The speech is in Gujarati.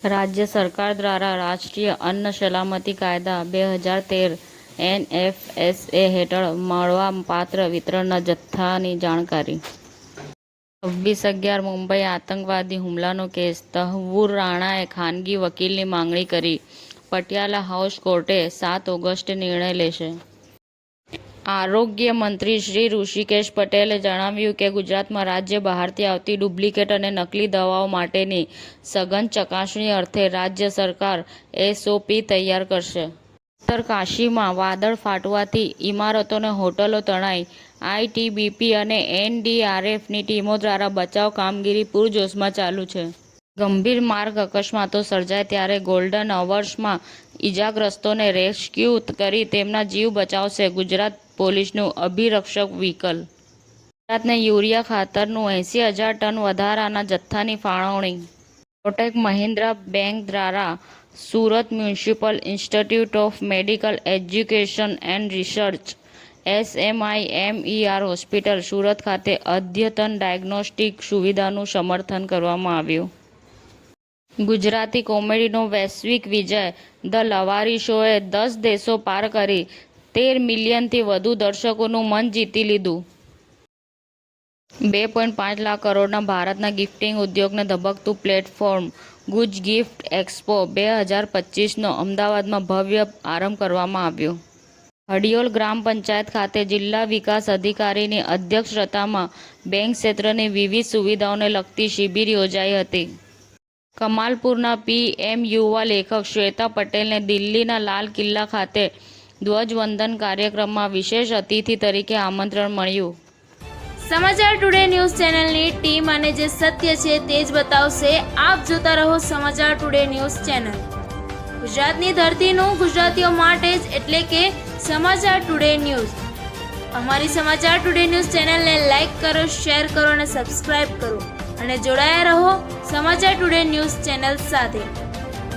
રાજ્ય સરકાર દ્વારા રાષ્ટ્રીય અન્ન સલામતી કાયદા 2013 NFSA હેઠળ મળવાપાત્ર વિતરણના જથ્થાની જાણકારી. 26/11 મુંબઈ આતંકવાદી હુમલાનો કેસ. તહવ્વુર રાણાએ ખાનગી વકીલની માંગણી કરી. પટિયાલા હાઉસ કોર્ટે 7 ઓગસ્ટે નિર્ણય લેશે. આરોગ્ય મંત્રી શ્રી ઋષિકેશ પટેલે જણાવ્યું કે ગુજરાતમાં રાજ્ય બહારથી આવતી ડુપ્લિકેટ અને નકલી દવાઓ માટેની સઘન ચકાસણી અર્થે રાજ્ય સરકાર SOP તૈયાર કરશે. ઉત્તરકાશીમાં વાદળ ફાટવાથી ઇમારતો અને હોટલો તણાઈ. ITBP અને NDRFની ટીમો દ્વારા બચાવ કામગીરી પૂરજોશમાં ચાલુ છે. ગંભીર માર્ગ અકસ્માતો સર્જાય ત્યારે ગોલ્ડન અવર્સમાં ઇજાગ્રસ્તોને રેસ્ક્યુ કરી તેમના જીવ બચાવશે ગુજરાત પોલીસનું અભિરક્ષક વ્હીકલ. ગુજરાતને યુરિયા ખાતરનું 80,000 ટન વધારાના જથ્થાની ફાળવણી. કોટક મહિન્દ્રા બેંક દ્વારા Surat municipal institute of medical education and research SMIMER hospital Surat ખાતે અદ્યતન ડાયગ્નોસ્ટિક સુવિધાનું સમર્થન કરવામાં આવ્યું. ગુજરાતી કોમેડીનો વૈશ્વિક વિજય. ધ લવારી શોએ 10 દેશો પાર કરી 13 મિલિયનથી વધુ દર્શકોનું મન જીતી લીધું. 2.5 લાખ કરોડના ભારતના ગિફ્ટિંગ ઉદ્યોગને ધબકતું પ્લેટફોર્મ. ગુજ ગિફ્ટ એક્સપો 2025નો અમદાવાદમાં ભવ્ય આરંભ કરવામાં આવ્યો. હડિયોલ ગ્રામ પંચાયત ખાતે જિલ્લા વિકાસ અધિકારીની અધ્યક્ષતામાં બેંક ક્ષેત્રની વિવિધ સુવિધાઓને લગતી શિબિર યોજાઈ હતી. કમાલપુરના PM યુવા લેખક શ્વેતા પટેલને દિલ્હીના લાલ કિલ્લા ખાતે ધ્વજવંદન કાર્યક્રમમાં વિશેષ અતિથિ તરીકે આમંત્રણ મળ્યું. સમાચાર ટુડે ન્યૂઝ ચેનલની ટીમ અને જે સત્ય છે તે જ બતાવશે. આપ જોતા રહો સમાચાર ટુડે ન્યૂઝ ચેનલ. ગુજરાતની ધરતીનું ગુજરાતીઓ માટે જ, એટલે કે સમાચાર ટુડે ન્યૂઝ. અમારી સમાચાર ટુડે ન્યૂઝ ચેનલને લાઇક કરો, શેર કરો અને સબસ્ક્રાઇબ કરો અને જોડાયા રહો સમાચાર ટુડે ન્યૂઝ ચેનલ સાથે.